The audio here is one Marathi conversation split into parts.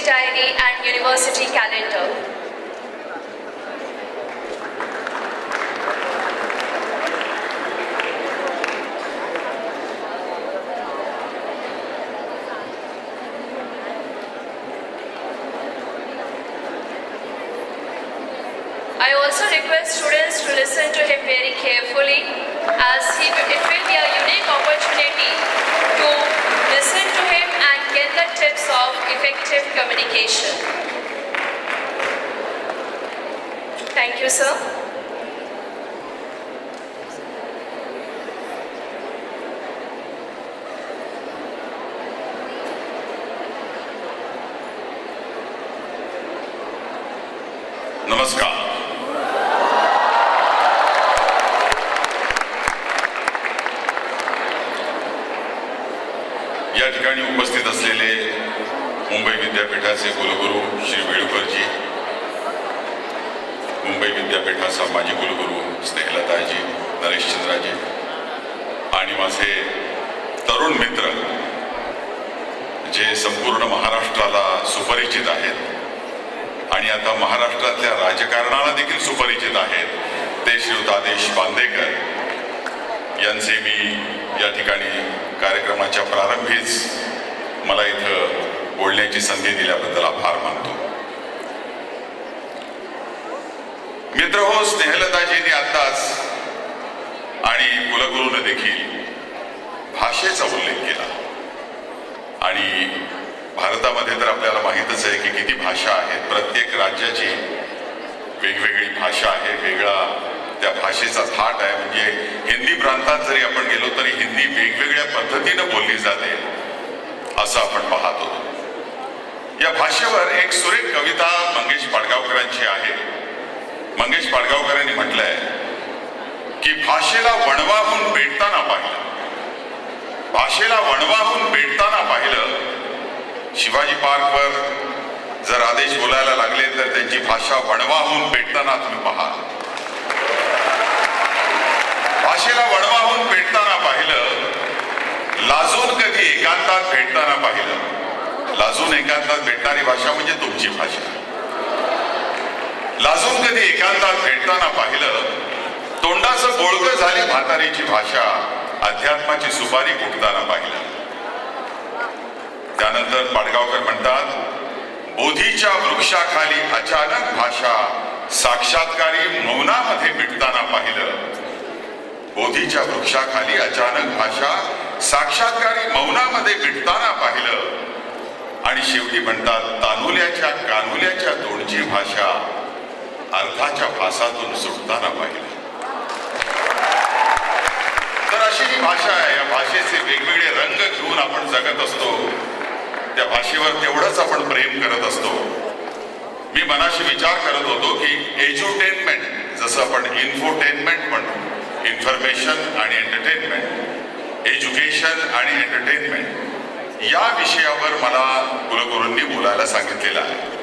diary and university calendar. I also request students to listen to him very carefully, as it will be a unique opportunity to listen to him and get the tips of effective communication. Thank you, sir. नमस्कार. या ठिकाणी उपस्थित असलेले मुंबई विद्यापीठाचे कुलगुरू श्री वेळुकरजी, मुंबई विद्यापीठाचा माजी कुलगुरू स्नेहलताजी, नरेशचंद्राजी आणि माझे तरुण मित्र जे संपूर्ण महाराष्ट्राला सुपरिचित आहेत आणि आता महाराष्ट्रातल्या राजकारणाला देखील सुपरिचित आहेत, ते श्रीयुत आदेश बांदेकर यांचे मी या ठिकाणी कार्यक्रमाच्या प्रारंभीच मला इथं बोलण्याची संधी दिल्याबद्दल आभार मानतो. मित्र हो, स्नेहलताजींनी आताच आणि कुलगुरूने देखील भाषेचा उल्लेख केला आणि भारतामध्ये तर आपल्याला माहीतच आहे की किती भाषा आहेत. प्रत्येक राज्याची वेगवेगळी भाषा आहे, वेगळा त्या भाषेचा थाट आहे. म्हणजे हिंदी प्रांतात जरी आपण गेलो तरी हिंदी वेगवेगळ्या पद्धतीनं बोलली जाते असं आपण पाहतो. या भाषेवर एक सुरेख कविता मंगेश पाडगावकरांची आहे. मंगेश पाडगावकरांनी म्हटलंय की भाषेला वणवाहून पेटताना पाहिलं, भाषेला वणवाहून पेटताना पाहिलं. शिवाजी पार्कवर जर आदेश बोलायला लागले तर त्यांची भाषा वणवाहून पेटताना तुम्ही पहा. भाषेला वणवाहून पेटताना पाहिलं, लाजून कधी एकांतात भेटताना पाहिलं. लाजून एकांतात भेटणारी भाषा म्हणजे तुमची भाषा. लाजून कधी एकांतात भेटताना पाहिलं, तोंडाचं बोळकं झाली म्हातारीची भाषा, अध्यात्माची सुपारी फुटताना पाहिलं. त्यानंतर पाडगावकर म्हणतात, बोधीच्या वृक्षाखाली अचानक भाषा साक्षात्कारी मौनामध्ये मिटताना पाहिलं. बोधीच्या वृक्षाखाली अचानक भाषा साक्षात्कारी मौनामध्ये मिटताना पाहिलं. आणि शेवटी म्हणतात, तानुल्याच्या कानुल्याच्या तोंडची भाषा अर्थाच्या फासातून सुटताना पाहिलं. तर अशी ही भाषा आहे. या भाषेचे वेगवेगळे रंग घेऊन आपण जगत असतो. त्या भाषेवर तेवढंच आपण प्रेम करत असतो. मी मनाशी विचार करत होतो की एज्युटेनमेंट, जसं आपण इन्फोटेनमेंट म्हणतो, इन्फॉर्मेशन आणि एंटरटेनमेंट, एज्युकेशन आणि एंटरटेनमेंट, या विषयावर मला कुलगुरूंनी बोलायला सांगितलेलं आहे.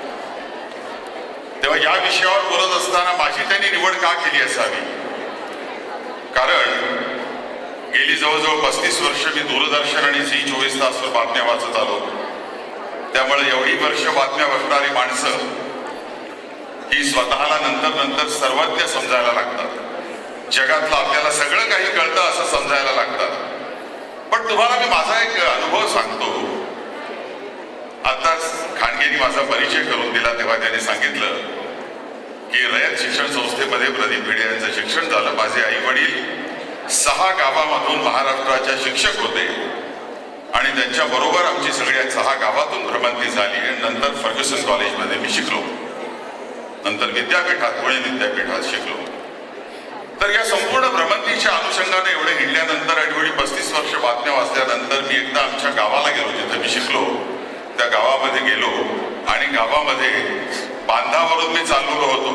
तेव्हा या विषयावर बोलत असताना माझी त्यांनी निवड का केली असावी? कारण गेली जवळजवळ 35 वर्ष मी दूरदर्शन आणि झी 24 तासवर बातम्या वाचत आलो. त्यामुळे एवढी वर्ष बातम्या वाचणारी माणसं ही स्वतःला नंतर नंतर सर्वज्ञ समजायला लागतात. जगातलं आपल्याला सगळं काही कळतं असं समजायला लागतात. पण तुम्हाला मी माझा एक अनुभव सांगतो. आताच खांडगेंनी माझा परिचय करून दिला तेव्हा त्यांनी सांगितलं की रयत शिक्षण संस्थेमध्ये प्रदीप भिडे यांचं शिक्षण झालं. माझे आई वडील 6 गावामधून महाराष्ट्राच्या शिक्षक होते आणि त्यांच्या बरोबर आमची सगळ्या 6 गावातून भ्रमंती झाली. आणि नंतर फर्ग्युसन कॉलेजमध्ये मी शिकलो, नंतर विद्यापीठात, पुणे विद्यापीठात शिकलो. तर या संपूर्ण भ्रमंतीच्या अनुषंगाने एवढे हिंडल्यानंतर आणि एवढी 35 वर्ष बातम्या वाचल्यानंतर मी एकदा आमच्या गावाला गेलो, जिथे मी शिकलो त्या गावामध्ये गेलो. आणि गावामध्ये बांधावरून मी चाललेलो होतो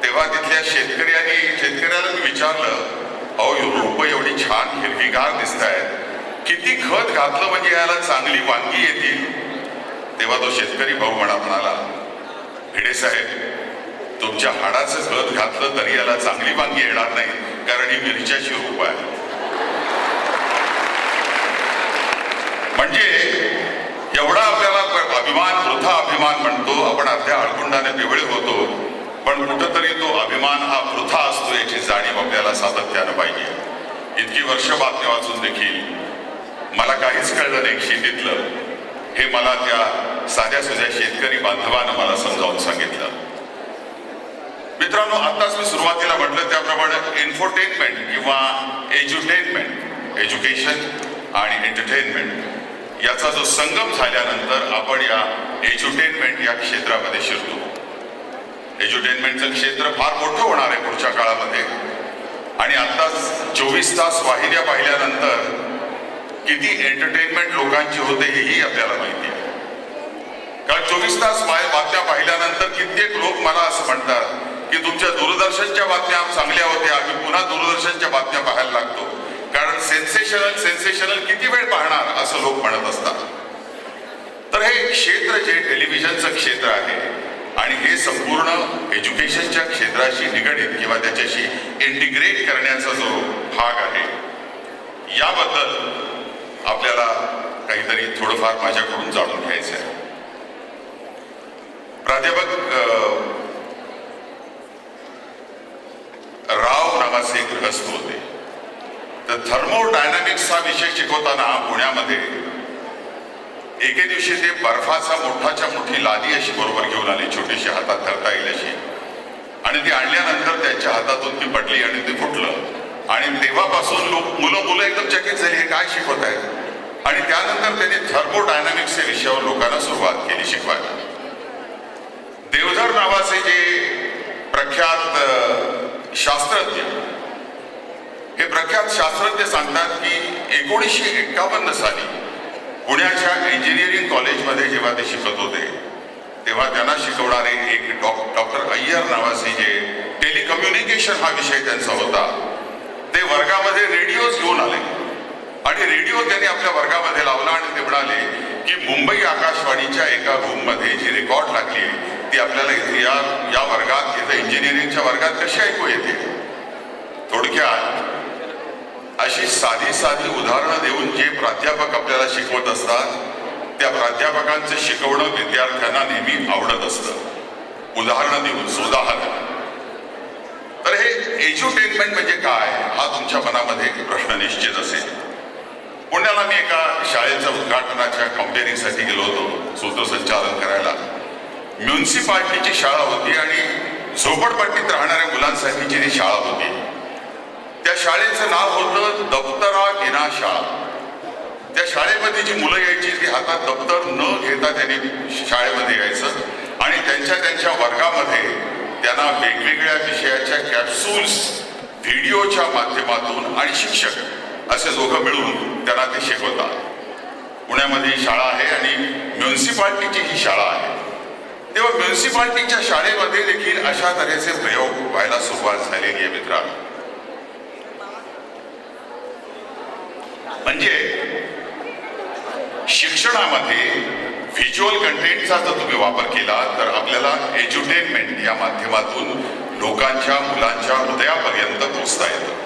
तेव्हा तिथल्या शेतकऱ्याला मी विचारलं, अहो रोपं एवढी छान हिरवीगार दिसत आहेत, किती खत घातलं म्हणजे याला चांगली वांगी येतील? तेव्हा तो शेतकरी भाऊ म्हणाला, भिडे साहेब, तुमच्या हाडाचं खत घातलं तरी याला चांगली वांगी येणार नाही, कारण ही मिरच्याची रोप आहे. म्हणजे एवढा आपल्याला अभिमान वृथा अभिमान म्हणतो, आपण अर्ध्या अळकुंडाने पिवळे होतो, पण कुठंतरी तो अभिमान हा वृथा असतो याची जाणीव आपल्याला सातत्यानं पाहिजे. इतकी वर्ष बातम्या वाचून देखील मला काहीच कळलं नाही शेतीतलं, हे मला त्या साध्या सुध्या शेतकरी बांधवानं मला समजावून सांगितलं. मित्रांनो, आताच मी सुरुवातीला म्हटलं त्याप्रमाणे इन्फोटेनमेंट किंवा एज्युटेनमेंट, एज्युकेशन आणि एंटरटेनमेंट याचा जो संगम झाल्यानंतर आपण या एज्युटेनमेंट या क्षेत्रामध्ये शिरतो. एज्युटेनमेंटचं क्षेत्र फार मोठं होणार आहे पुढच्या काळामध्ये. आणि आताच 24 तास वाहिन्या पाहिल्यानंतर किती एंटरटेनमेंट लोकांची होते हेही आपल्याला माहिती आहे. कारण 24 तास बातम्या पाहिल्यानंतर कित्येक लोक मला असं म्हणतात की तुमच्या दूरदर्शनच्या बातम्या चांगल्या होत्या, आम्ही पुन्हा दूरदर्शनच्या बातम्या पाहायला लागतो, कारण सेन्सेशनल किती वेळ पाहणार असं लोक म्हणत असतात. तर हे क्षेत्र जे टेलिव्हिजनचं क्षेत्र आहे आणि हे संपूर्ण एज्युकेशनच्या क्षेत्राशी निगडीत किंवा त्याच्याशी इंटिग्रेट करण्याचा जो भाग आहे, याबद्दल आपल्याला काहीतरी थोडंफार माझ्याकडून जाणून घ्यायचं आहे. प्राध्यापक राव नावाचे एक गृहस्थ होते. तर थर्मोडायनामिक्स हा विषय शिकवताना पुण्यामध्ये एके दिवशी ते बर्फाचा मोठाच्या मोठी लादी अशी बरोबर घेऊन आली, छोटीशी हातात धरता येईल अशी, आणि ती आणल्यानंतर त्यांच्या हातातून ती पडली आणि ते फुटलं. आणि तेव्हापासून मुलं एकदम चकित झाली, हे काय शिकवत आहेत. आणि त्यानंतर त्यांनी थर्मोडायनामिक्स या विषयावर लोकांना सुरुवात केली शिकवायला. देवधर नावाचे जे प्रख्यात शास्त्रज्ञ, हे प्रख्यात शास्त्रज्ञ सांगतात की 1951 साली पुण्याच्या इंजिनिअरिंग कॉलेजमध्ये जेव्हा ते शिकत होते तेव्हा त्यांना शिकवणारे एक डॉक्टर अय्यर नावाचे जे टेलिकम्युनिकेशन हा विषय त्यांचा होता, ते वर्गामध्ये रेडिओज घेऊन आले आणि रेडिओ त्यांनी आपल्या वर्गामध्ये लावला आणि ते म्हणाले की मुंबई आकाशवाणीच्या एका रूममध्ये जी रेकॉर्ड लागली ती आपल्याला इथे या वर्गात, इथे इंजिनिअरिंगच्या वर्गात कशी ऐकू येते. थोडक्यात अशी साधी उदाहरणं देऊन जे प्राध्यापक आपल्याला शिकवत असतात त्या प्राध्यापकांचं शिकवणं विद्यार्थ्यांना नेहमी आवडत असतं, उदाहरणं देऊन, सोदाहरण. तर हे एज्युटेनमेंट म्हणजे काय हा तुमच्या मनामध्ये एक प्रश्न निश्चित असेल. पुण्याला मी एका शाळेच्या उद्घाटनाच्या कॉम्पेअरिंगसाठी गेलो होतो, सूत्रसंचालन करायला. म्युन्सिपाल्टीची शाळा होती आणि झोपडपट्टीत राहणाऱ्या मुलांसाठीची ती शाळा होती. त्या शाळेचं नाव होतं दप्तरा विना शाळा. त्या शाळेमध्ये जी मुलं यायची ती हातात दप्तर न घेता त्यांनी शाळेमध्ये यायचं आणि त्यांच्या वर्गामध्ये त्यांना वेगवेगळ्या विषयाच्या कॅप्सूल्स व्हिडिओच्या माध्यमातून आणि शिक्षक असे दोघं मिळून त्यांना ते शिकवतात. पुण्यामध्ये शाळा आहे आणि म्युन्सिपाल्टीची ही शाळा आहे. तेव्हा म्युन्सिपाल्टीच्या शाळेमध्ये देखील अशा तऱ्हेचे प्रयोग व्हायला सुरुवात झालेली आहे मित्रांनो. म्हणजे शिक्षणामध्ये व्हिज्युअल कंटेंटचा जर तुम्ही वापर केला तर आपल्याला एज्युटेनमेंट या माध्यमातून लोकांच्या, मुलांच्या हृदयापर्यंत पोहोचता येतं.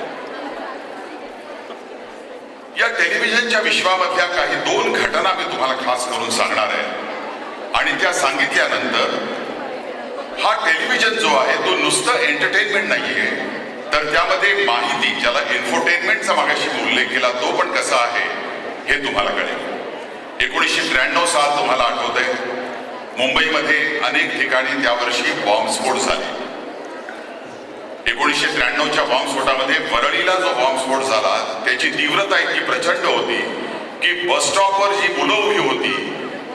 या टेलिव्हिजनच्या विश्वामधल्या काही 2 घटना मी तुम्हाला खास करून सांगणार आहे आणि त्या सांगितल्यानंतर हा टेलिव्हिजन जो आहे तो नुसतं एंटरटेनमेंट नाहीये, तर त्यामध्ये माहिती, ज्याला इन्फोटेनमेंटचा मागाशी मी उल्लेख केला, तो पण कसा आहे हे तुम्हाला कळेल. 1993 साल तुम्हाला आठवत आहे, मुंबईमध्ये अनेक ठिकाणी त्या वर्षी बॉम्बस्फोट झाले. 1993च्या बॉम्बस्फोटामध्ये वरळीला जो बॉम्बस्फोट झाला त्याची तीव्रता इतकी प्रचंड होती की बसस्टॉपवर जी मुलं उभी होती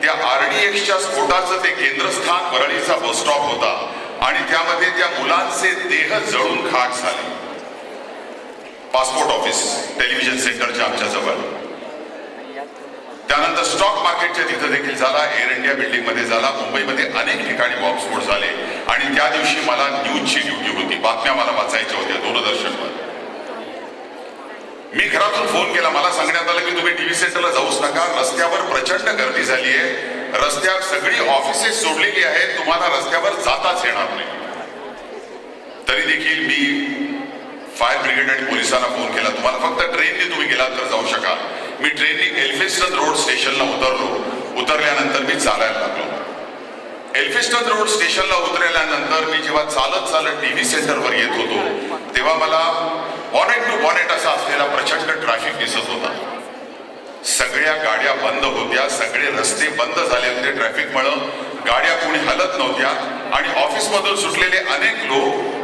त्या RDXच्या स्फोटाचं ते केंद्रस्थान वरळीचा बसस्टॉप होता आणि त्यामध्ये त्या मुलांचे देह जळून खाक झाले. पासपोर्ट ऑफिस टेलिव्हिजन सेंटरच्या आमच्या जवळ. त्यानंतर स्टॉक मार्केटच्या तिथं देखील झाला, एअर इंडिया बिल्डिंग मध्ये झाला, मुंबईमध्ये अनेक ठिकाणी बॉम्बस्फोट झाले. आणि त्या दिवशी मला न्यूजची ड्युटी होती, बातम्या मला वाचायच्या होत्या दूरदर्शनवर. मी घरातून फोन केला, मला सांगण्यात आलं की तुम्ही टीव्ही सेंटरला जाऊच नका, रस्त्यावर प्रचंड गर्दी झाली आहे, रस्त्यावर सगळी ऑफिसेस सोडलेली आहेत, तुम्हाला रस्त्यावर जाताच येणार नाही. तरी देखील मी फायर ब्रिगेड आणि पोलिसांना फोन केला, तुम्हाला फक्त ट्रेनने तुम्ही गेलात तर जाऊ शकाल. मी ट्रेनने एल्फिन्स्टन रोड स्टेशनला उतरलो. उतरल्यानंतर मी चालायला लागलो. एल्फिस्टन रोड स्टेशनला उतरल्यानंतर मी जेव्हा चालत चालत टीव्ही सेंटरवर येत होतो तेव्हा मला बॉनेट टू बॉनेट असा असलेला प्रचंड ट्रॅफिक दिसत होता. सगळ्या गाड्या बंद होत्या, सगळे रस्ते बंद झाले होते ट्रॅफिकमुळे. गाड्या कोणी हलत नव्हत्या आणि ऑफिसमधून सुटलेले अनेक लोक,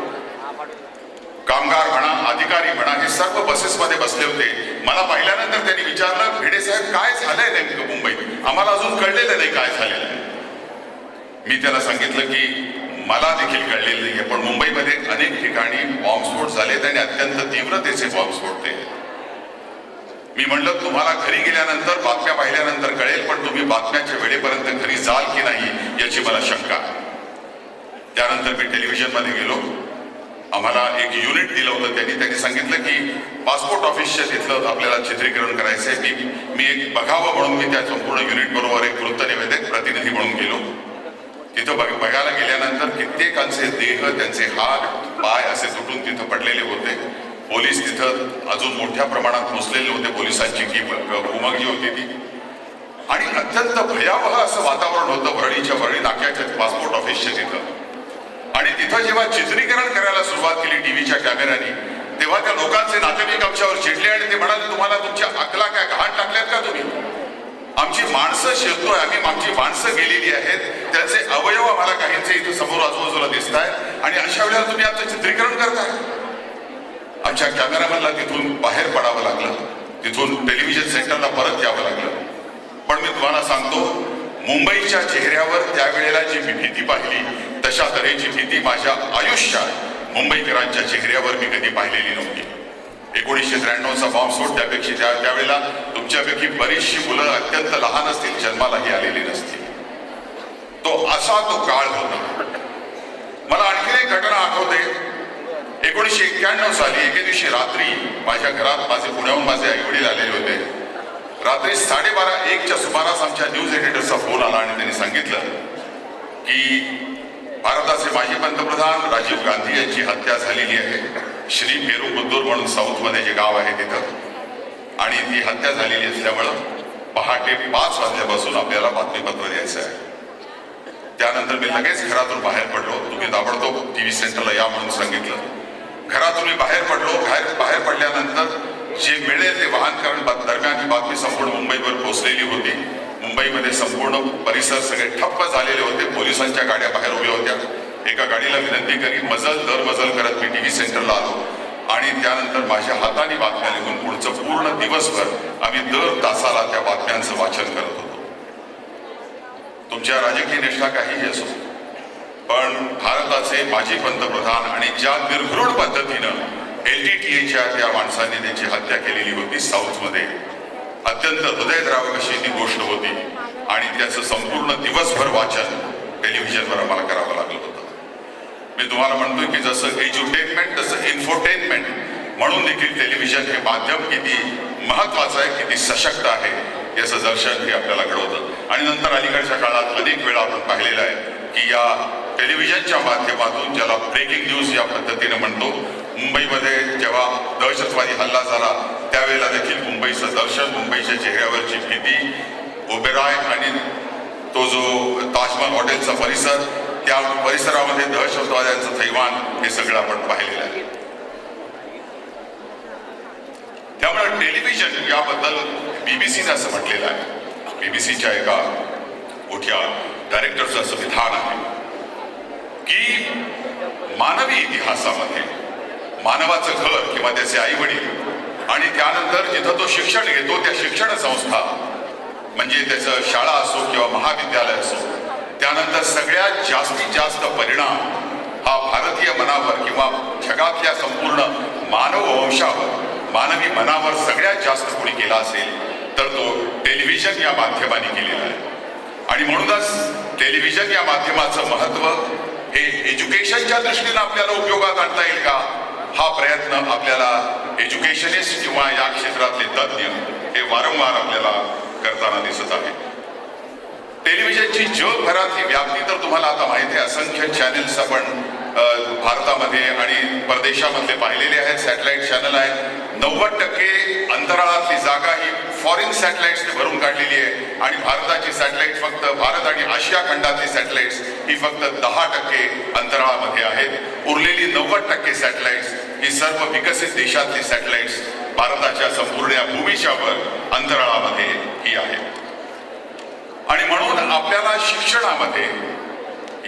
कामगार म्हणा, अधिकारी म्हणा, हे सर्व बसेसमध्ये बसले होते. मला पाहिल्यानंतर त्यांनी विचारलं, भिडे साहेब काय झालंय नेमकं मुंबईत, आम्हाला अजून कळलेलं नाही काय झालेलं आहे. मी त्याला सांगितलं की मला देखील कळलेलं नाहीये, पण मुंबईमध्ये अनेक ठिकाणी बॉम्बस्फोट झालेत आणि अत्यंत तीव्रतेचे बॉम्बस्फोट ते. मी म्हणलं तुम्हाला घरी गेल्यानंतर बातम्या पाहिल्यानंतर कळेल, पण तुम्ही बातम्याच्या वेळेपर्यंत घरी जाल की नाही याची मला शंका आहे. त्यानंतर मी टेलिव्हिजनमध्ये गेलो. आम्हाला एक युनिट दिलं होतं त्यांनी सांगितलं की पासपोर्ट ऑफिसच्या तिथलं आपल्याला चित्रीकरण करायचंय. मी एक बघावं म्हणून मी त्या संपूर्ण युनिट बरोबर एक वृत्तनिवेदक प्रतिनिधी म्हणून गेलो. तिथं बघायला गेल्यानंतर कित्येकांचे देह, त्यांचे हात पाय असे तुटून तिथं पडलेले होते. पोलीस तिथं अजून मोठ्या प्रमाणात पोचलेले होते. पोलिसांची की उमग जी होती ती, आणि अत्यंत भयावह असं वातावरण होतं वरळीच्या वरळी नाक्याच्या पासपोर्ट ऑफिसच्या तिथं. आणि तिथं जेव्हा चित्रीकरण करायला सुरुवात केली टीव्हीच्या कॅमेऱ्याने, तेव्हा त्या लोकांचे नातेवाईक आमच्यावर चिडले आणि ते म्हणाले, तुम्हाला तुमच्या अकला काय घाण टाकल्यात का तुम्ही? आमची माणसं शोधतोय आम्ही, आमची माणसं गेलेली आहेत, त्यांचे अवयव आम्हाला काहींचे इथं समोर आजूबाजूला दिसत आहेत आणि अशा वेळेला तुम्ही आमचं चित्रीकरण करताय. आमच्या कॅमेरामॅनला तिथून बाहेर पडावं लागलं, तिथून टेलिव्हिजन सेंटरला परत यावं लागलं. पण मी तुम्हाला सांगतो, मुंबईच्या चेहऱ्यावर त्यावेळेला जी मी भीती पाहिली, तशा तऱ्हेची भीती माझ्या आयुष्यात मुंबईकरांच्या चेहऱ्यावर मी कधी पाहिलेली नव्हती. 1993चा बॉम्बस्फोट, त्यापेक्षा त्यावेळेला तुमच्यापैकी बरीचशी मुलं अत्यंत लहान असतील, जन्मालाही आलेली नसतील. तो काळ होता. मला आणखी एक घटना आठवते. 1991 साली एके दिवशी रात्री माझ्या घरात पुण्याहून माझे आई वडील आलेले होते. रात्री 12:30-1च्या सुमारास आमच्या न्यूज एडिटरचा फोन आला आणि त्यांनी सांगितलं की भारताचे माजी पंतप्रधान राजीव गांधी यांची हत्या झालेली आहे. श्री पेरुबुद्दूर म्हणून साऊथमध्ये जे गाव आहे तिथं, आणि ती हत्या झालेली असल्यामुळं पहाटे 5 वाजल्यापासून आपल्याला बातमीपत्र द्यायचं आहे. त्यानंतर मी लगेच घरातून बाहेर पडलो. तुम्ही ताबडतोब टीव्ही सेंटरला या म्हणून सांगितलं. घरातून मी बाहेर पडलो. बाहेर पडल्यानंतर जे मिळेल ते वाहन, कारण दरम्यान ही बातमी संपूर्ण मुंबईवर पोहोचलेली होती. मुंबईमध्ये संपूर्ण परिसर सगळे ठप्प झालेले होते. पोलिसांच्या गाड्या बाहेर उभ्या होत्या. एका गाडीला विनंती करी मजल दर मजल करत मी टीव्ही सेंटरला आलो आणि त्यानंतर माझ्या हाताने बातम्या लिहून पुढचं पूर्ण दिवसभर आम्ही दर तासाला त्या बातम्यांचं वाचन करत होतो. तुमच्या राजकीय निष्ठा काहीही असो, पण भारताचे माजी पंतप्रधान आणि ज्या निर्घृण पद्धतीनं LTTEच्या त्या माणसांनी त्यांची हत्या केलेली होती साऊथमध्ये, अत्यंत हृदयद्रावक अशी ती गोष्ट होती आणि त्याचं संपूर्ण दिवसभर वाचन टेलिव्हिजनवर आम्हाला करावं लागलं होतं. मी तुम्हाला म्हणतोय की जसं एज्युटेनमेंट तसं इन्फोटेनमेंट म्हणून देखील टेलिव्हिजन हे माध्यम किती महत्वाचं आहे, किती सशक्त आहे याचं दर्शन हे आपल्याला घडवतं. आणि नंतर अलीकडच्या काळात अनेक वेळा आपण पाहिलेलं आहे की या टेलिव्हिजनच्या माध्यमातून, ज्याला ब्रेकिंग न्यूज या पद्धतीने म्हणतो, मुंबईमध्ये जेव्हा दहशतवादी हल्ला झाला त्यावेळेला देखील मुंबईचं दर्शन, मुंबईच्या चेहऱ्यावरची भीती, ओबेरॉय आणि तो जो ताजमहल हॉटेलचा परिसर, त्या परिसरामध्ये दहशतवाद्यांचं थैमान, हे सगळं आपण पाहिलेलं आहे. त्यामुळे टेलिव्हिजन याबद्दल बीबीसीने असं म्हटलेलं आहे, बीबीसीच्या एका मोठ्या डायरेक्टरचं असं विधान आहे की मानवी इतिहासामध्ये मानवाचं घर किंवा त्याचे आई वडील आणि त्यानंतर जिथं तो शिक्षण घेतो त्या शिक्षण संस्था, म्हणजे त्याचं शाळा असो किंवा महाविद्यालय असो, त्यानंतर सगळ्यात जास्तीत जास्त परिणाम हा भारतीय मनावर किंवा जगातल्या संपूर्ण मानव वंशावर, मानवी मनावर सगळ्यात जास्त कोणी केला असेल तर तो टेलिव्हिजन या माध्यमाने केलेला आहे. आणि म्हणूनच टेलिव्हिजन या माध्यमाचं महत्व हे एज्युकेशनच्या दृष्टीने आपल्याला उपयोगात आणता येईल का, हा प्रयत्न आपल्याला एज्युकेशनिस्ट किंवा या क्षेत्रातले तज्ज्ञ हे वारंवार आपल्याला करताना दिसत आहे. टेलिव्हिजनची जगभरातली व्याप्ती तर तुम्हाला आता माहिती आहे. असंख्य चॅनेल्स आपण भारतामध्ये आणि परदेशामधले पाहिलेले आहेत. सॅटेलाइट चॅनल आहेत. 90% अंतराळातली जागा ही फॉरेन सॅटेलाइट्सने भरून काढलेली आहे आणि भारताची सॅटेलाइट फक्त भारत आणि आशिया खंडातली सॅटेलाइट्स ही फक्त 10% अंतराळामध्ये आहेत. उरलेली 90% सॅटेलाइट्स ही सर्व विकसित देशातली सॅटेलाइट्स भारताच्या संपूर्ण या भूमिशावर अंतराळामध्ये ही आहेत. आणि म्हणून आपल्याला शिक्षणामध्ये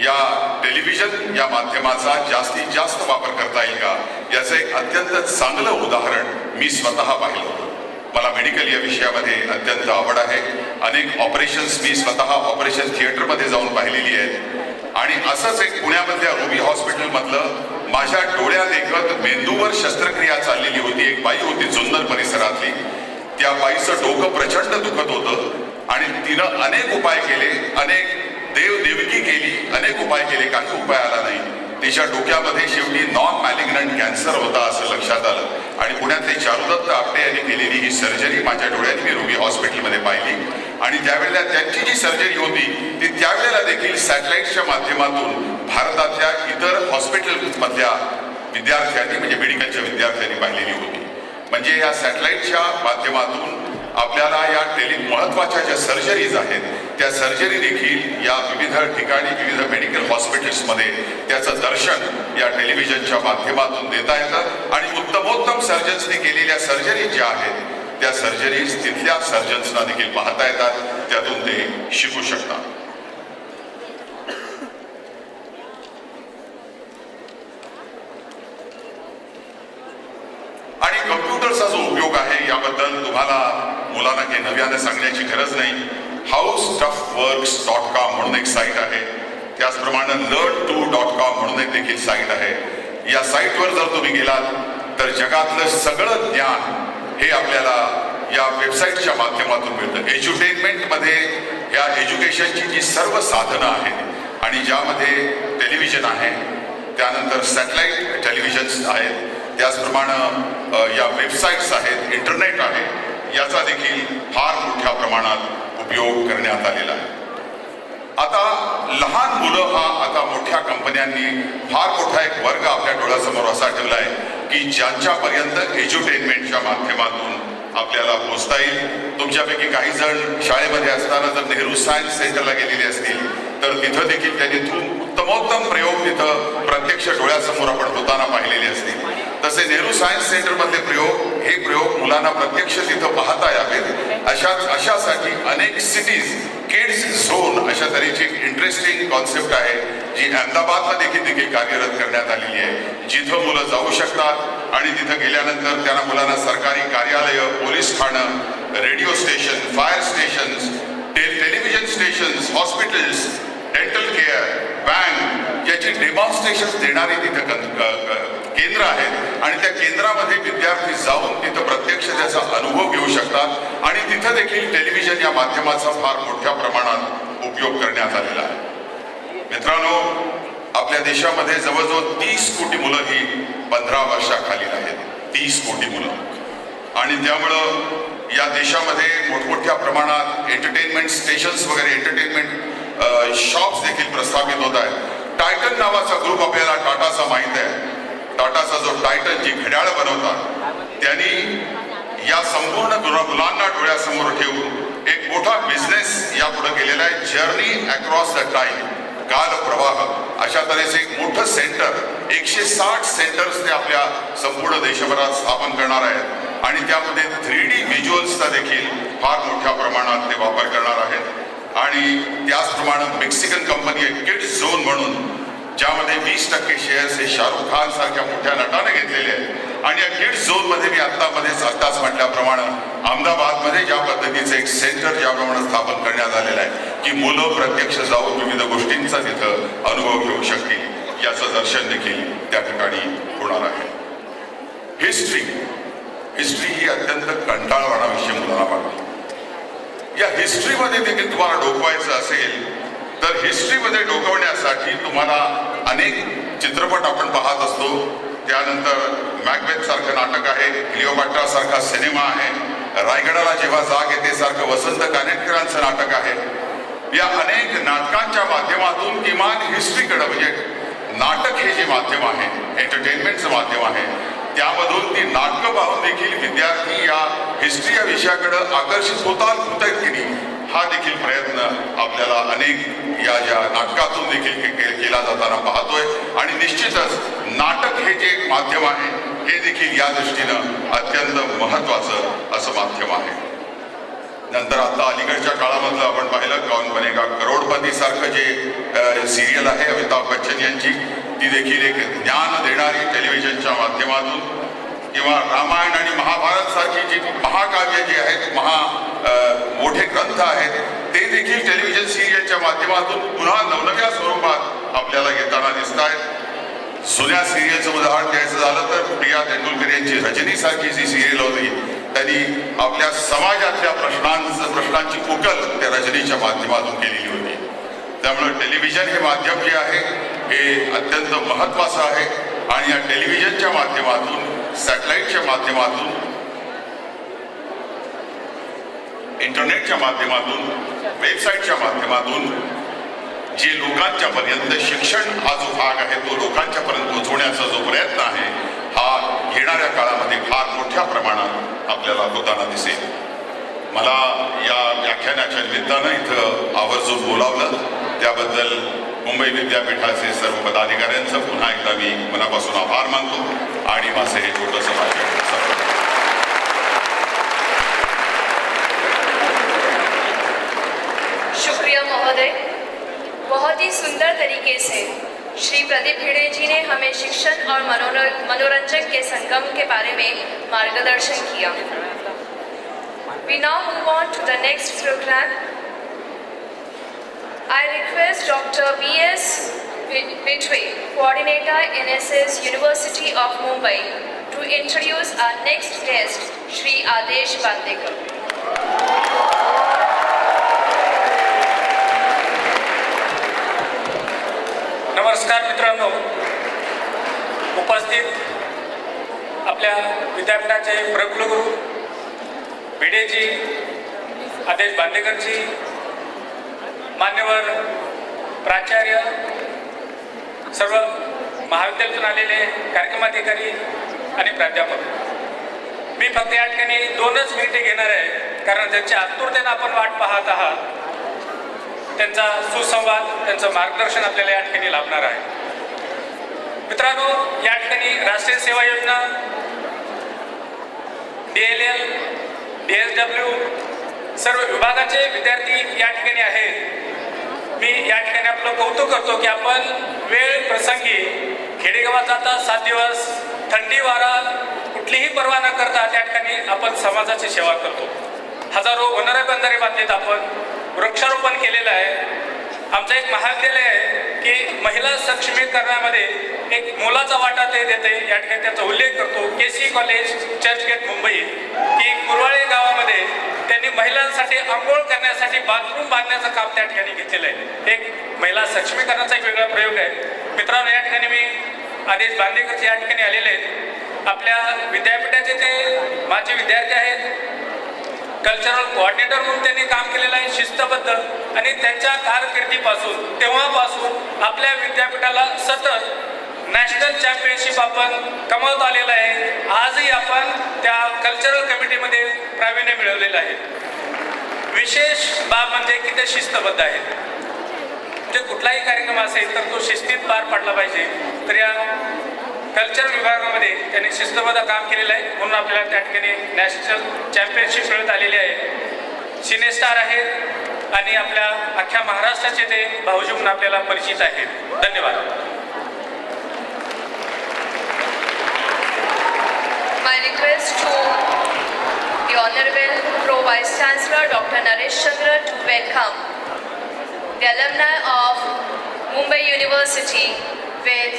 या टेलिव्हिजन या माध्यमाचा जास्तीत जास्त वापर करता येईल का याचं एक अत्यंत चांगलं उदाहरण मी स्वतः पाहिलं होतं. मला मेडिकल या विषयामध्ये अत्यंत आवड आहे. अनेक ऑपरेशन्स मी स्वतः ऑपरेशन थिएटरमध्ये जाऊन पाहिलेली आहेत आणि असंच एक पुण्यामधल्या रुबी हॉस्पिटलमधलं माझ्या डोळ्यात एकत मेंदूवर शस्त्रक्रिया चाललेली होती. एक बाई होती जुन्नर परिसरातली. त्या बाईचं डोकं प्रचंड दुखत होतं आणि तिनं अनेक उपाय केले, अनेक देवदेवकी केली, अनेक उपाय केले, काही उपाय आला नाही. तिच्या डोक्यामध्ये शेवटी नॉन मॅलिग्नंट कॅन्सर होता असं लक्षात आलं आणि पुण्यातले चारुदत्त आपटे यांनी केलेली ही सर्जरी माझ्या डोळ्यांनी मी रुबी हॉस्पिटलमध्ये पाहिली. आणि त्यावेळेला त्यांची जी सर्जरी होती ती त्यावेळेला देखील सॅटेलाइटच्या माध्यमातून भारतातल्या इतर हॉस्पिटलमधल्या विद्यार्थ्यांनी म्हणजे मेडिकलच्या विद्यार्थ्यांनी पाहिलेली होती. म्हणजे या सॅटेलाइटच्या माध्यमातून आपल्याला या महत्वाच्या ज्या सर्जरीज आहेत त्या सर्जरी देखील या विविध ठिकाणी विविध मेडिकल हॉस्पिटल्समध्ये त्याचं दर्शन या टेलिव्हिजनच्या माध्यमातून देता येतं. आणि उत्तमोत्तम सर्जन्सनी केलेल्या सर्जरीज ज्या आहेत त्या सर्जरीज तिथल्या सर्जन्सना देखील पाहता येतात, त्यातून ते शिकू शकतात. आणि कम्प्युटरचा जो उपयोग आहे याबद्दल तुम्हाला मुलांना काही नव्यानं सांगण्याची गरज नाही. howstuffworks.com म्हणून एक साईट आहे. त्याचप्रमाणे learn2.com म्हणून एक देखील साईट आहे. या साईटवर जर तुम्ही गेलात तर जगातलं सगळं ज्ञान हे आपल्याला या वेबसाईटच्या माध्यमातून मिळतं. एज्युटेनमेंटमध्ये या एज्युकेशनची जी सर्व साधनं आहेत आणि ज्यामध्ये टेलिव्हिजन आहे, त्यानंतर सॅटेलाइट टेलिव्हिजन्स आहेत, त्याचप्रमाणे या वेबसाईट्स आहेत, इंटरनेट आहे, याचा देखील फार मोठ्या प्रमाणात उपयोग करण्यात आलेला आहे. आता लहान मुलं हा आता मोठ्या कंपन्यांनी फार मोठा एक वर्ग आपल्या डोळ्यासमोर असा ठेवला आहे की ज्यांच्यापर्यंत एज्युटेनमेंटच्या माध्यमातून आपल्याला पोहोचता येईल. तुमच्यापैकी काही जण शाळेमध्ये असताना जर नेहरू सायन्स सेंटरला गेलेले असतील तर तिथं देखील त्यांनी उत्तमोत्तम प्रयोग तिथं प्रत्यक्ष डोळ्यासमोर आपण होताना पाहिलेले असतील. तसे नेहरू सायन्स सेंटरमधले प्रयोग हे प्रयोग मुलांना प्रत्यक्ष तिथं पाहता यावेत अशासाठी अनेक सिटीज किड्स झोन अशा तऱ्हेची एक इंटरेस्टिंग कॉन्सेप्ट आहे जी अहमदाबादला देखील कार्यरत करण्यात आलेली आहे. जिथं मुलं जाऊ शकतात आणि तिथं गेल्यानंतर त्यांना मुलांना सरकारी कार्यालय, पोलीस ठाणं, radio station, fire stations, television stations, hospitals, dental care, bank याची डेमॉन्स्ट्रेशन देणारी तिथं केंद्र आहेत आणि त्या केंद्रामध्ये विद्यार्थी जाऊन तिथं प्रत्यक्ष त्याचा अनुभव घेऊ शकतात आणि तिथं देखील टेलिव्हिजन या माध्यमाचा फार मोठ्या प्रमाणात उपयोग करण्यात आलेला आहे. मित्रांनो, आपल्या देशामध्ये जवळजवळ 30 कोटी मुलं ही 15 वर्षाखालील आहेत. 30 कोटी मुलं. आणि त्यामुळं या देशामध्ये मोठमोठ्या प्रमाणात एंटरटेनमेंट स्टेशन्स वगैरे एंटरटेनमेंट शॉप्स देखील प्रस्थापित होत आहेत. टायटन नावाचा ग्रुप आपल्याला टाटाचा माहित आहे. टाटाचा जो टायटन जी घड्याळ बनवतात त्यांनी या संपूर्ण मुलांना डोळ्यासमोर ठेवून एक मोठा बिझनेस यापुढे केलेला आहे. जर्नी अक्रॉस द टाइम, काल प्रवाह अशा तऱ्हेचे एक मोठं सेंटर 160 सेंटर्स ते आपल्या संपूर्ण देशभरात स्थापन करणार आहेत आणि त्यामध्ये 3D व्हिज्युअल्सचा देखील फार मोठ्या प्रमाणात ते वापर करणार आहेत. आणि त्याचप्रमाणे मेक्सिकन कंपनी आहे किड्स झोन म्हणून, ज्यामध्ये 20% शेअर्स हे शाहरुख खान सारख्या मोठ्या नटाने घेतलेले आहेत. आणि या किड्स झोन मध्ये मी आत्ताच म्हटल्याप्रमाणे अहमदाबादमध्ये ज्या पद्धतीचं एक सेंटर ज्याप्रमाणे स्थापन करण्यात आलेलं आहे की मुलं प्रत्यक्ष जाऊन विविध गोष्टींचा तिथं अनुभव घेऊ शकतील, याचं दर्शन देखील त्या ठिकाणी होणार आहे. हिस्ट्री ही अत्यंत कंटाळवाणा विषय मुलांना वाटतो. या हिस्ट्रीमध्ये देखील तुम्हाला डोकवायचं असेल तर हिस्ट्रीमध्ये डोकवण्यासाठी तुम्हाला अनेक चित्रपट आपण पाहत असतो. त्यानंतर मॅकबेथ सारखं नाटक आहे, क्लिओपाट्रा सारखा सिनेमा आहे, रायगडाला जेव्हा जाग येते सारखं वसंत कानेटकरांचं नाटक आहे. या अनेक नाटकांच्या माध्यमातून किमान हिस्ट्रीकडे म्हणजे नाटक हे जे माध्यम आहे, एंटरटेनमेंटचं माध्यम आहे, त्यामधून ती नाटकं पाहून देखील विद्यार्थी या हिस्ट्री या विषयाकडे आकर्षित होत आहेत की नाही, हा देखील प्रयत्न आपल्याला अनेक या ज्या नाटकातून देखील केला जाताना पाहतोय. आणि निश्चितच नाटक हे जे एक माध्यम आहे हे देखील या दृष्टीनं अत्यंत महत्वाचं असं माध्यम आहे. नंतर आता अलीकडच्या काळामधलं आपण पाहिलं कौन बनेगा करोडपती सारखं जे सिरियल आहे अमिताभ बच्चन यांची, ती देखील एक ज्ञान देणारी टेलिव्हिजनच्या माध्यमातून, किंवा रामायण आणि महाभारत सारखी जी महाकाव्य जी आहेत, मोठे ग्रंथ आहेत, ते देखील टेलिव्हिजन सिरियलच्या माध्यमातून पुन्हा नवनव्या स्वरूपात आपल्याला येताना दिसत आहेत. जुन्या सिरियलचं उदाहरण द्यायचं झालं तर प्रिया तेंडुलकर यांची रजनी सारखी जी सिरियल होती, त्यांनी आपल्या समाजातल्या प्रश्नांची उकल त्या रजनीच्या माध्यमातून केलेली होती. त्यामुळे टेलिव्हिजन हे माध्यम जे आहे हे अत्यंत महत्वाचं आहे. आणि या टेलिव्हिजनच्या माध्यमातून, सॅटेलाइटच्या माध्यमातून, इंटरनेटच्या माध्यमातून, वेबसाईटच्या माध्यमातून जे लोकांच्या पर्यंत शिक्षण हा जो भाग आहे तो लोकांच्या पर्यंत पोहोचवण्याचा जो प्रयत्न आहे हा येणाऱ्या काळामध्ये फार मोठ्या प्रमाणात आपल्याला होताना दिसेल. मला या व्याख्यानाच्या निमित्तानं इथं आवर्जून बोलावलं त्याबद्दल मुंबई विद्यापीठाचे सर्व पदाधिकाऱ्यांचं पुन्हा एकदा मी मनापासून आभार मानतो आणि माझं हे छोटंसं भाषण संपवतो. शुक्रिया महोदय. बहुत ही सुंदर तरीके से श्री प्रदीप भिड़े जी ने हमें शिक्षण और मनोरंजन के संगम के बारे में मार्गदर्शन KIA. We now move on to the next program. I request Dr. B.S. Bitwe, Coordinator NSS University of Mumbai, to introduce our next guest, Shri Adesh Bandekar. नमस्कार मित्रांनो, उपस्थित आपल्या विद्यापीठाचे प्रकुलगुरू भिडेजी, आदेश बांदेकरजी, मान्यवर प्राचार्य, सर्व महाविद्यालयातून आलेले कार्यक्रमाधिकारी आणि प्राध्यापक, मी फक्त या ठिकाणी 2च मिनिटे घेणार आहे, कारण त्यांच्या आतुरतेने आपण वाट पाहत आहात. त्यांचा सुसंवाद, त्यांचं मार्गदर्शन आपल्याला या ठिकाणी लाभणार आहे. मित्रांनो, या ठिकाणी राष्ट्रीय सेवा योजना, DLL, DSW सर्व विभागाचे विद्यार्थी या ठिकाणी आहेत. मी या ठिकाणी आपलं कौतुक करतो की आपण वेळ प्रसंगी खेडेगावात जाता 7 दिवस, थंडी वारा कुठलीही पर्वा न करता त्या ठिकाणी आपण समाजाची सेवा करतो. हजारो होणारे बंधारे बांधलेत, आपण वृक्षारोपण केलेलं आहे. आमचं एक महाविद्यालय आहे की महिला सक्षमीकरणामध्ये एक मोलाचा वाटा ते देते. या ठिकाणी त्याचा उल्लेख करतो. KC कॉलेज, चर्चगेट, मुंबई, की कुरवाळे गावामध्ये त्यांनी महिलांसाठी आंघोळ करण्यासाठी बाथरूम बांधण्याचं काम त्या ठिकाणी घेतलेलं आहे. एक महिला सक्षमीकरणाचा एक वेगळा प्रयोग आहे. मित्रांनो, या ठिकाणी मी आदेश बांदेकर या ठिकाणी आलेले आहेत. आपल्या विद्यापीठाचे ते माझे विद्यार्थी आहेत. कल्चरल कोऑर्डिनेटर म्हणून त्यांनी काम केलेलं आहे, शिस्तबद्ध. आणि त्यांच्या कारकिर्दीपासून तेव्हापासून आपल्या विद्यापीठाला सतत नॅशनल चॅम्पियनशिप आपण कमावत आलेलं आहे. आजही आपण त्या कल्चरल कमिटीमध्ये प्रावीण्य मिळवलेलं आहे. विशेष बाब म्हणजे की ते शिस्तबद्ध आहेत. म्हणजे कुठलाही कार्यक्रम असेल तर तो शिस्तीत पार पाडला पाहिजे. तर या कल्चर विभागामध्ये त्यांनी शिस्तबद्ध काम केलेलं आहे, म्हणून आपल्याला त्या ठिकाणी नॅशनल चॅम्पियनशिप मिळत आलेली आहे. सिनेस्टार आहेत आणि आपल्या अख्ख्या महाराष्ट्राचे ते भाऊजी म्हणून आपल्याला परिचित आहेत. धन्यवाद. My request to the Honorable Pro Vice Chancellor Dr. Naresh Chandra to welcome the alumni of Mumbai University with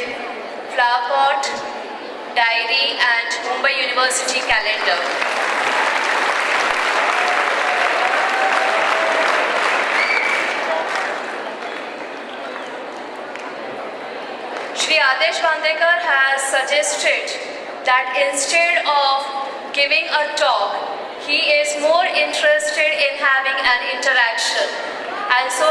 flower pot, diary and Mumbai University calendar. Shri Adesh Bandekar has suggested that instead of giving a talk, he is more interested in having an interaction. And so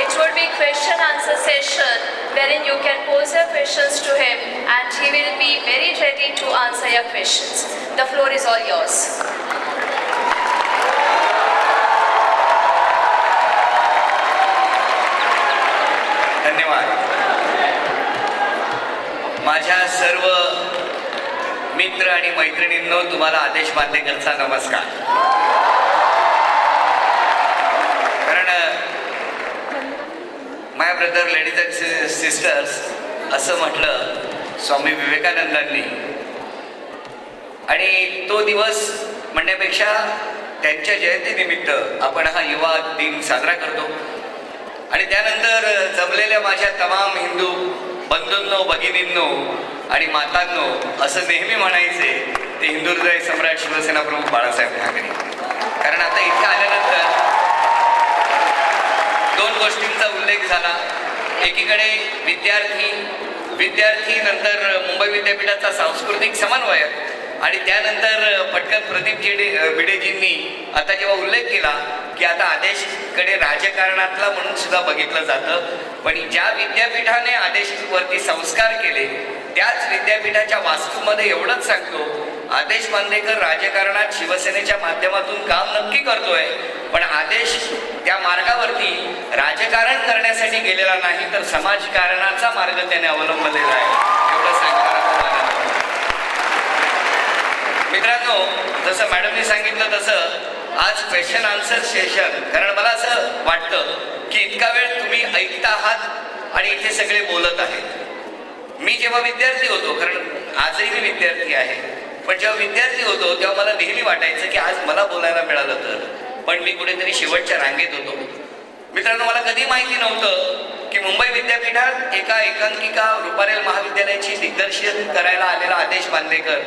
it would be question answer session wherein you can pose your questions to him and he will be very ready to answer your questions. The floor is all yours. धन्यवाद. माझ्या सर्व मित्र आणि मैत्रिणींनो, तुम्हाला आदेश बांदेकरचा नमस्कार. कारण माय ब्रदर, लेडीज अँड सिस्टर्स असं म्हटलं स्वामी विवेकानंदांनी. आणि तो दिवस म्हणण्यापेक्षा त्यांच्या जयंतीनिमित्त आपण हा युवा दिन साजरा करतो. आणि त्यानंतर जमलेल्या माझ्या तमाम हिंदू बंधूंनो, भगिनींनो आणि मातांनो असं नेहमी म्हणायचे ते हिंदू हृदय सम्राट शिवसेना प्रमुख बाळासाहेब ठाकरे. कारण आता इथे आल्यानंतर दोन गोष्टींचा उल्लेख झाला. एकीकडे विद्यार्थी नंतर मुंबई विद्यापीठाचा सांस्कृतिक समन्वयक आणि त्यानंतर पटकन प्रदीप भिडेजींनी आता जेव्हा उल्लेख केला की आता आदेशकडे राजकारणातला म्हणून सुद्धा बघितलं जातं, पण ज्या विद्यापीठाने आदेशवरती संस्कार केले त्याच विद्यापीठाच्या वास्तूमध्ये एवढंच सांगतो, आदेश बांदेकर राजकारणात शिवसेनेच्या माध्यमातून काम नक्की करतोय, पण आदेश त्या मार्गावरती राजकारण करण्यासाठी गेलेला नाही तर समाजकारणाचा मार्ग त्याने अवलंबलेला आहे. एवढं सांगताना तुम्हाला मित्रांनो, जसं मॅडमनी सांगितलं तसं आज क्वेश्चन आन्सर सेशन. कारण मला असं वाटतं की इतका वेळ तुम्ही ऐकता आहात आणि इथे सगळे बोलत आहेत. मी जेव्हा विद्यार्थी होतो, कारण आजही मी विद्यार्थी आहे, पण जेव्हा विद्यार्थी होतो तेव्हा मला नेहमी वाटायचं की आज मला बोलायला मिळालं तर, पण मी कुठेतरी शेवटच्या रांगेत होतो. मित्रांनो, मला कधी माहिती नव्हतं की मुंबई विद्यापीठात एका एकांकिका रुपारेल महाविद्यालयाची दिग्दर्शन करायला आलेला आदेश बांदेकर